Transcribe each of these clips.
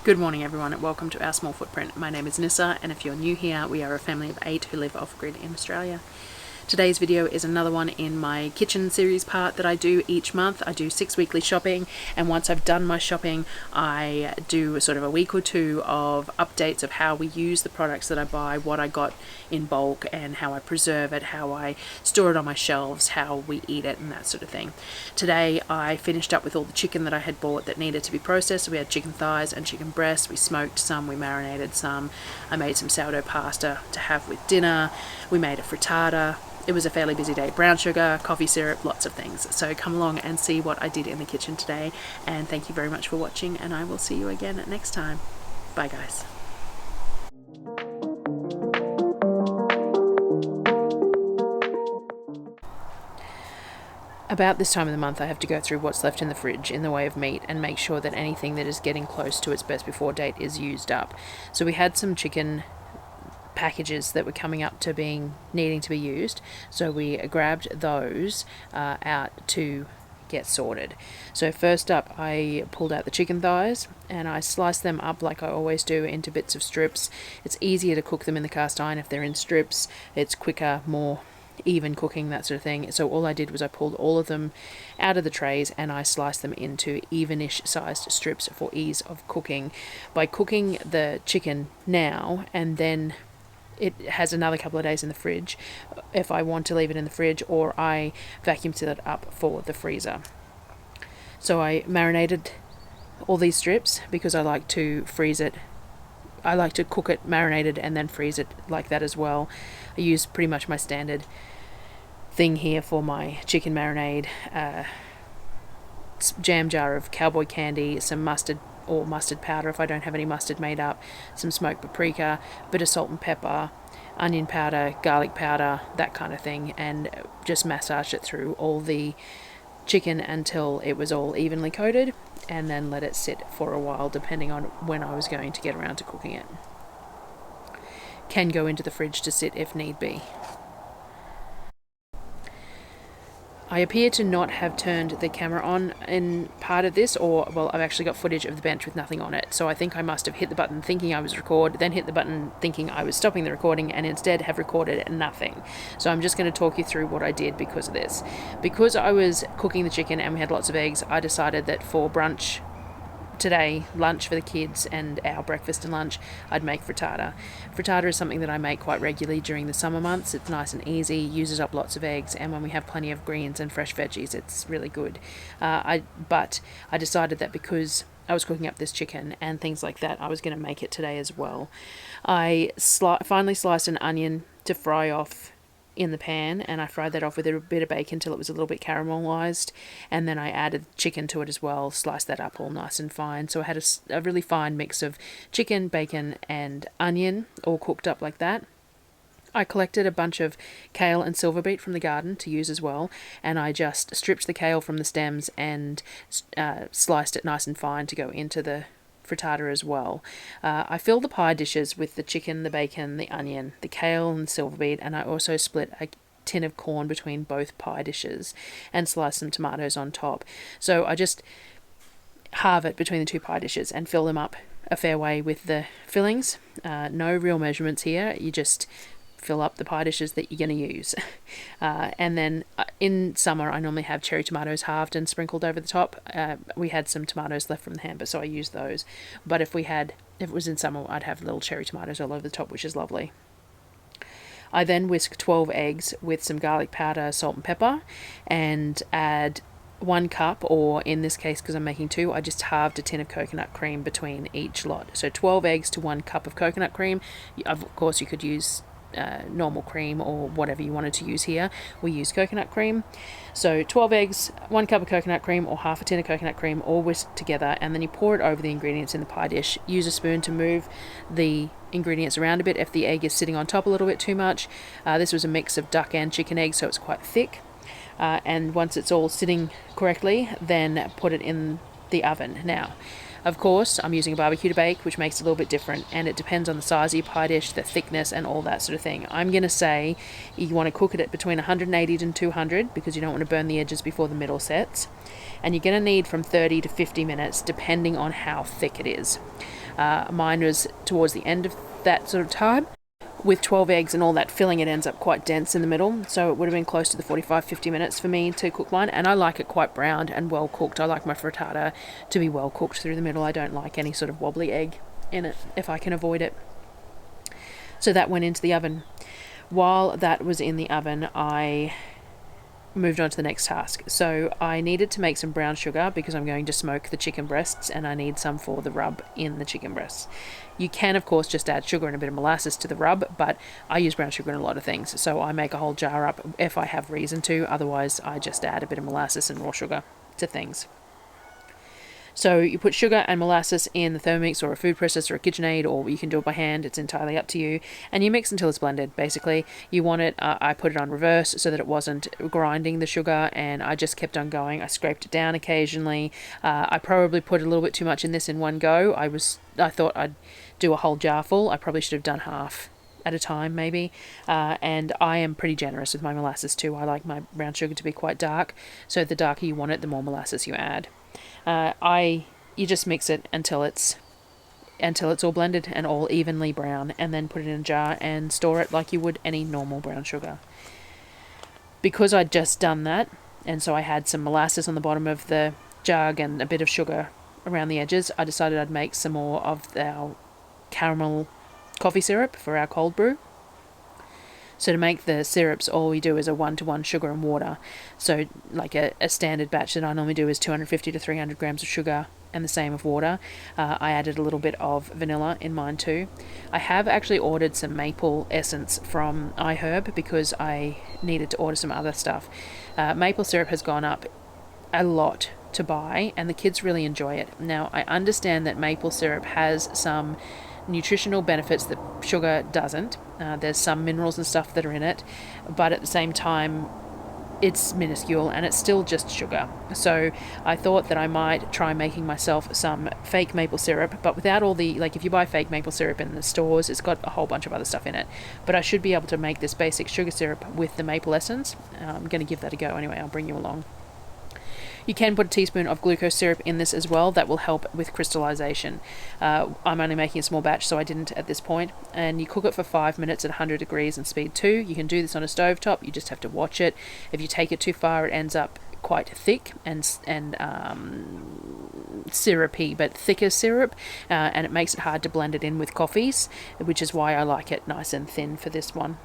Good morning everyone and welcome to Our Small Footprint. My name is Nissa, and if you're new here, we are a family of 8 who live off-grid in Australia. Today's video is another one in my kitchen series part that I do each month. I do 6 weekly shopping, and once I've done my shopping, I do sort of a week or two of updates of how we use the products that I buy, what I got in bulk, and how I preserve it, how I store it on my shelves, how we eat it, and that sort of thing. Today I finished up with all the chicken that I had bought that needed to be processed. We had chicken thighs and chicken breasts. We smoked some, we marinated some. I made some sourdough pasta to have with dinner. We made a frittata. It was a fairly busy day. Brown sugar, coffee syrup, lots of things. So come along and see what I did in the kitchen today. And thank you very much for watching, and I will see you again next time. Bye guys. About this time of the month, I have to go through what's left in the fridge in the way of meat and make sure that anything that is getting close to its best before date is used up. So we had some chicken packages that were coming up to needing to be used, so we grabbed those out to get sorted. So first up, I pulled out the chicken thighs and I sliced them up like I always do into bits of strips. It's easier to cook them in the cast iron if they're in strips. It's quicker, more even cooking, that sort of thing. So all I did was I pulled all of them out of the trays and I sliced them into evenish sized strips for ease of cooking. By cooking the chicken now and then it has another couple of days in the fridge if I want to leave it in the fridge, or I vacuum seal it up for the freezer. So I marinated all these strips because I like to freeze it. I like to cook it marinated and then freeze it like that as well. I use pretty much my standard thing here for my chicken marinade. Jam jar of cowboy candy, some mustard or mustard powder if I don't have any mustard made up, some smoked paprika, a bit of salt and pepper, onion powder, garlic powder, that kind of thing, and just massage it through all the chicken until it was all evenly coated, and then let it sit for a while depending on when I was going to get around to cooking it. Can go into the fridge to sit if need be. I appear to not have turned the camera on in part of this, or, well, I've actually got footage of the bench with nothing on it. So I think I must have hit the button thinking I was record, then hit the button thinking I was stopping the recording, and instead have recorded nothing. So I'm just going to talk you through what I did because of this. Because I was cooking the chicken and we had lots of eggs, I decided that for brunch today, lunch for the kids, and our breakfast and lunch, I'd make frittata. Frittata is something that I make quite regularly during the summer months. It's nice and easy, uses up lots of eggs, and when we have plenty of greens and fresh veggies, it's really good. But I decided that because I was cooking up this chicken and things like that, I was going to make it today as well. I finally sliced an onion to fry off in the pan, and I fried that off with a bit of bacon till it was a little bit caramelized, and then I added chicken to it as well, sliced that up all nice and fine. So I had a really fine mix of chicken, bacon and onion all cooked up like that. I collected a bunch of kale and silver beet from the garden to use as well, and I just stripped the kale from the stems and sliced it nice and fine to go into the frittata as well. I filled the pie dishes with the chicken, the bacon, the onion, the kale and the silver beet, and I also split a tin of corn between both pie dishes and sliced some tomatoes on top. So I just halve it between the two pie dishes and fill them up a fair way with the fillings. No real measurements here, you just fill up the pie dishes that you're going to use. And then in summer I normally have cherry tomatoes halved and sprinkled over the top. We had some tomatoes left from the hamper, so I used those. But if it was in summer, I'd have little cherry tomatoes all over the top, which is lovely. I then whisk 12 eggs with some garlic powder, salt and pepper, and add 1 cup, or in this case, because I'm making 2, I just halved a tin of coconut cream between each lot. So 12 eggs to 1 cup of coconut cream. Of course, you could use normal cream or whatever you wanted to use here. We use coconut cream. So 12 eggs, 1 cup of coconut cream or half a tin of coconut cream, all whisked together, and then you pour it over the ingredients in the pie dish. Use a spoon to move the ingredients around a bit if the egg is sitting on top a little bit too much. This was a mix of duck and chicken eggs, so it's quite thick. And once it's all sitting correctly, then put it in the oven. Now, Of course, I'm using a barbecue to bake, which makes it a little bit different, and it depends on the size of your pie dish, the thickness, and all that sort of thing. I'm going to say you want to cook it at between 180 and 200 because you don't want to burn the edges before the middle sets. And you're going to need from 30 to 50 minutes depending on how thick it is. Mine was towards the end of that sort of time. With 12 eggs and all that filling, it ends up quite dense in the middle, so it would have been close to the 45-50 minutes for me to cook mine. And I like it quite browned and well cooked. I like my frittata to be well cooked through the middle. I don't like any sort of wobbly egg in it if I can avoid it. So that went into the oven. While that was in the oven, I moved on to the next task. So I needed to make some brown sugar because I'm going to smoke the chicken breasts, and I need some for the rub in the chicken breasts. You can of course just add sugar and a bit of molasses to the rub, but I use brown sugar in a lot of things, so I make a whole jar up if I have reason to. Otherwise I just add a bit of molasses and raw sugar to things. So you put sugar and molasses in the Thermomix or a food processor or a KitchenAid, or you can do it by hand. It's entirely up to you. And you mix until it's blended, basically. You want it, I put it on reverse so that it wasn't grinding the sugar, and I just kept on going. I scraped it down occasionally. I probably put a little bit too much in this in one go. I thought I'd do a whole jar full. I probably should have done half at a time maybe, and I am pretty generous with my molasses too. I like my brown sugar to be quite dark, so the darker you want it, the more molasses you add. You just mix it until it's all blended and all evenly brown, and then put it in a jar and store it like you would any normal brown sugar. Because I'd just done that, and so I had some molasses on the bottom of the jug and a bit of sugar around the edges, I decided I'd make some more of our caramel coffee syrup for our cold brew. So to make the syrups, all we do is a 1-to-1 sugar and water. So like a standard batch that I normally do is 250 to 300 grams of sugar and the same of water. I added a little bit of vanilla in mine too. I have actually ordered some maple essence from iHerb because I needed to order some other stuff. Maple syrup has gone up a lot to buy, and the kids really enjoy it. Now, I understand that maple syrup has some nutritional benefits that sugar doesn't. There's some minerals and stuff that are in it, but at the same time it's minuscule and it's still just sugar. So I thought that I might try making myself some fake maple syrup, but without all the, like if you buy fake maple syrup in the stores, it's got a whole bunch of other stuff in it. But I should be able to make this basic sugar syrup with the maple essence. I'm going to give that a go anyway. I'll bring you along. You can put a teaspoon of glucose syrup in this as well. That will help with crystallization. I'm only making a small batch, so I didn't at this point. And you cook it for 5 minutes at 100 degrees and speed 2. You can do this on a stovetop. You just have to watch it. If you take it too far, it ends up quite thick and syrupy, but thicker syrup, and it makes it hard to blend it in with coffees, which is why I like it nice and thin for this one.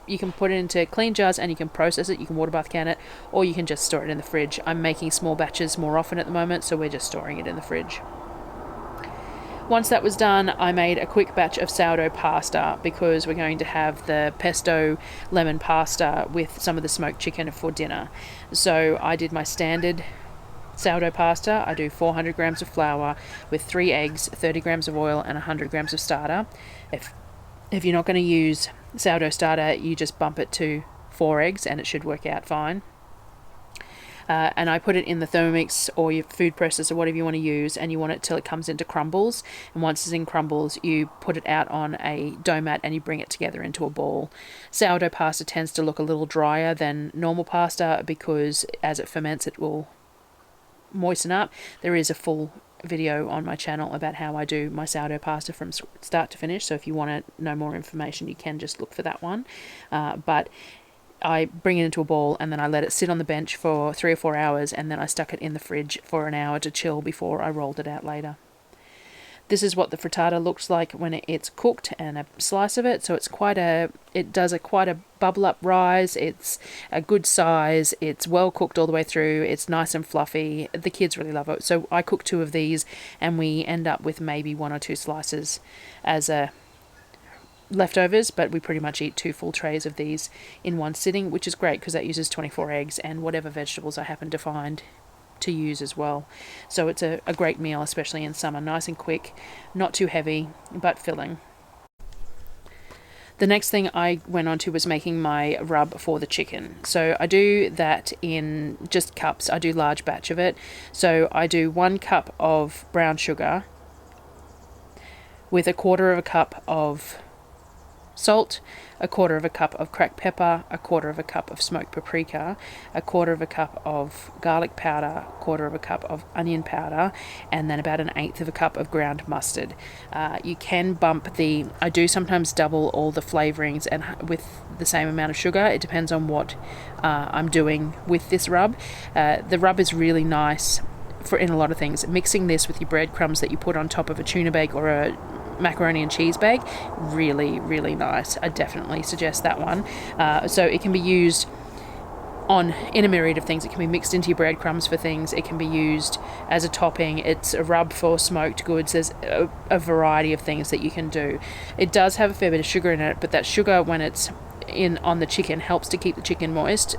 You can put it into clean jars and you can process it. You can water bath can it, or you can just store it in the fridge. I'm making small batches more often at the moment, so we're just storing it in the fridge. Once that was done, I made a quick batch of sourdough pasta because we're going to have the pesto lemon pasta with some of the smoked chicken for dinner. So I did my standard sourdough pasta. I do 400 grams of flour with 3 eggs, 30 grams of oil, and 100 grams of starter. If you're not going to use sourdough starter, you just bump it to 4 eggs and it should work out fine. And I put it in the Thermomix or your food processor, whatever you want to use, and you want it till it comes into crumbles. And once it's in crumbles, you put it out on a dough mat and you bring it together into a ball. Sourdough pasta tends to look a little drier than normal pasta because as it ferments, it will moisten up. There is a full video on my channel about how I do my sourdough pasta from start to finish, so if you want to know more information, you can just look for that one. But I bring it into a ball and then I let it sit on the bench for 3 or 4 hours, and then I stuck it in the fridge for an hour to chill before I rolled it out later. This is what the frittata looks like when it's cooked, and a slice of it. So it's quite a bubble up rise. It's a good size. It's well cooked all the way through. It's nice and fluffy. The kids really love it. So I cook 2 of these, and we end up with maybe 1 or 2 slices as leftovers, but we pretty much eat 2 full trays of these in one sitting, which is great because that uses 24 eggs and whatever vegetables I happen to find to use as well. So it's a great meal, especially in summer. Nice and quick, not too heavy, but filling. The next thing I went on to was making my rub for the chicken. So I do that in just cups. I do large batch of it. So I do 1 cup of brown sugar with 1/4 of a cup of salt, 1/4 of a cup of cracked pepper, 1/4 of a cup of smoked paprika, 1/4 of a cup of garlic powder, 1/4 of a cup of onion powder, and then about 1/8 of a cup of ground mustard. You can bump I do sometimes double all the flavourings and with the same amount of sugar. It depends on what I'm doing with this rub. The rub is really nice in a lot of things. Mixing this with your breadcrumbs that you put on top of a tuna bake or a macaroni and cheese bake, really, really nice. I definitely suggest that one. So it can be used in a myriad of things. It can be mixed into your breadcrumbs for things. It can be used as a topping. It's a rub for smoked goods. There's a variety of things that you can do. It does have a fair bit of sugar in it, but that sugar, when it's on the chicken, helps to keep the chicken moist.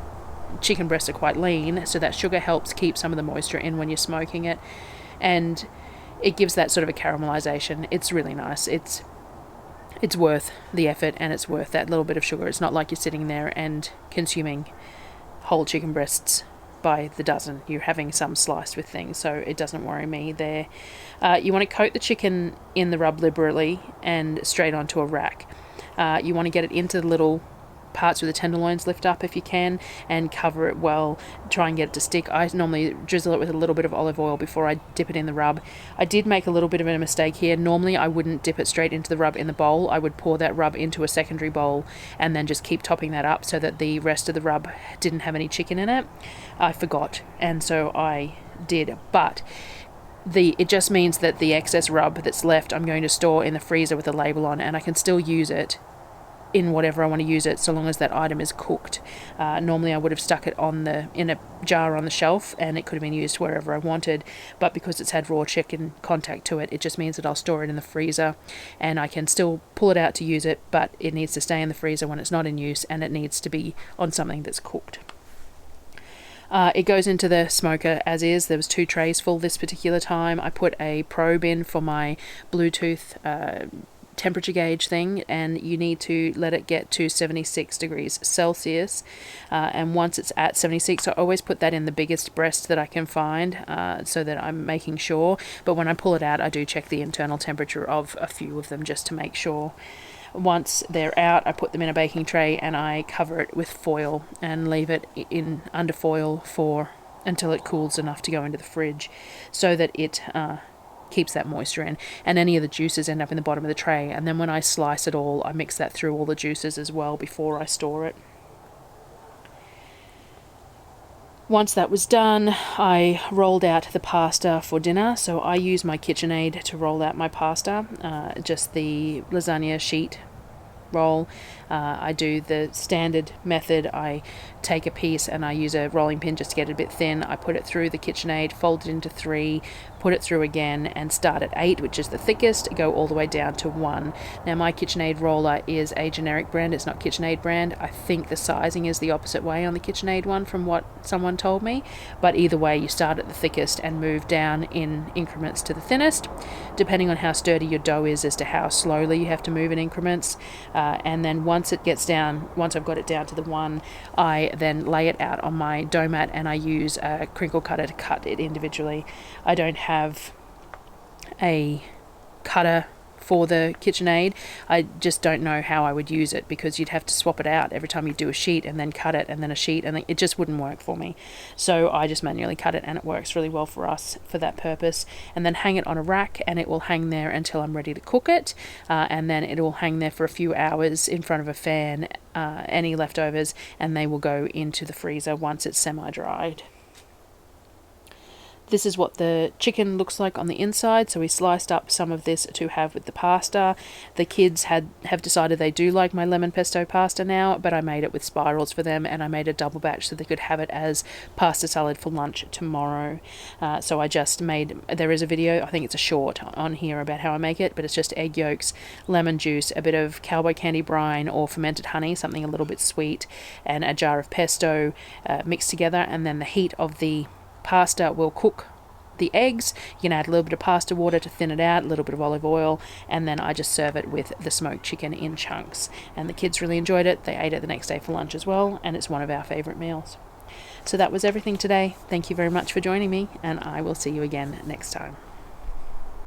Chicken breasts are quite lean, so that sugar helps keep some of the moisture in when you're smoking it, and it gives that sort of a caramelization. It's really nice. It's worth the effort, and it's worth that little bit of sugar. It's not like you're sitting there and consuming whole chicken breasts by the dozen. You're having some sliced with things, so it doesn't worry me there. You want to coat the chicken in the rub liberally and straight onto a rack. You want to get it into the little parts where the tenderloins lift up if you can, and cover it well. Try and get it to stick. I normally drizzle it with a little bit of olive oil before I dip it in the rub. I did make a little bit of a mistake here. Normally I wouldn't dip it straight into the rub in the bowl. I would pour that rub into a secondary bowl and then just keep topping that up so that the rest of the rub didn't have any chicken in it. I forgot, and so I did, but it just means that the excess rub that's left I'm going to store in the freezer with a label on, and I can still use it in whatever I want to use it, so long as that item is cooked. Normally I would have stuck it in a jar on the shelf, and it could have been used wherever I wanted, but because it's had raw chicken contact to it, it just means that I'll store it in the freezer, and I can still pull it out to use it, but it needs to stay in the freezer when it's not in use, and it needs to be on something that's cooked. It goes into the smoker as is. There was 2 trays full this particular time. I put a probe in for my Bluetooth temperature gauge thing, and you need to let it get to 76 degrees Celsius, and once it's at 76, I always put that in the biggest breast that I can find, so that I'm making sure, but when I pull it out I do check the internal temperature of a few of them just to make sure. Once they're out, I put them in a baking tray and I cover it with foil and leave it in under foil until it cools enough to go into the fridge, so that it keeps that moisture in, and any of the juices end up in the bottom of the tray. And then when I slice it all, I mix that through all the juices as well before I store it. Once that was done, I rolled out the pasta for dinner. So I use my KitchenAid to roll out my pasta, just the lasagna sheet roll. I do the standard method. I take a piece and I use a rolling pin just to get it a bit thin. I put it through the KitchenAid, fold it into 3, put it through again, and start at 8, which is the thickest, go all the way down to 1. Now my KitchenAid roller is a generic brand, it's not KitchenAid brand. I think the sizing is the opposite way on the KitchenAid one from what someone told me, but either way you start at the thickest and move down in increments to the thinnest, depending on how sturdy your dough is as to how slowly you have to move in increments. And then once I've got it down to the 1, I then lay it out on my dough mat and I use a crinkle cutter to cut it individually. I don't have a cutter for the KitchenAid. I just don't know how I would use it, because you'd have to swap it out every time you do a sheet and then cut it and then a sheet, and it just wouldn't work for me. So I just manually cut it, and it works really well for us for that purpose. And then hang it on a rack, and it will hang there until I'm ready to cook it, and then it will hang there for a few hours in front of a fan, any leftovers, and they will go into the freezer once it's semi-dried. This is what the chicken looks like on the inside. So we sliced up some of this to have with the pasta. The kids have decided they do like my lemon pesto pasta now, but I made it with spirals for them, and I made a double batch so they could have it as pasta salad for lunch tomorrow. So I just there is a video, I think it's a short on here about how I make it, but it's just egg yolks, lemon juice, a bit of cowboy candy brine or fermented honey, something a little bit sweet, and a jar of pesto mixed together, and then the heat of the pasta will cook the eggs. You can add a little bit of pasta water to thin it out, a little bit of olive oil, and then I just serve it with the smoked chicken in chunks. And the kids really enjoyed it. They ate it the next day for lunch as well, and it's one of our favourite meals. So that was everything today. Thank you very much for joining me, and I will see you again next time.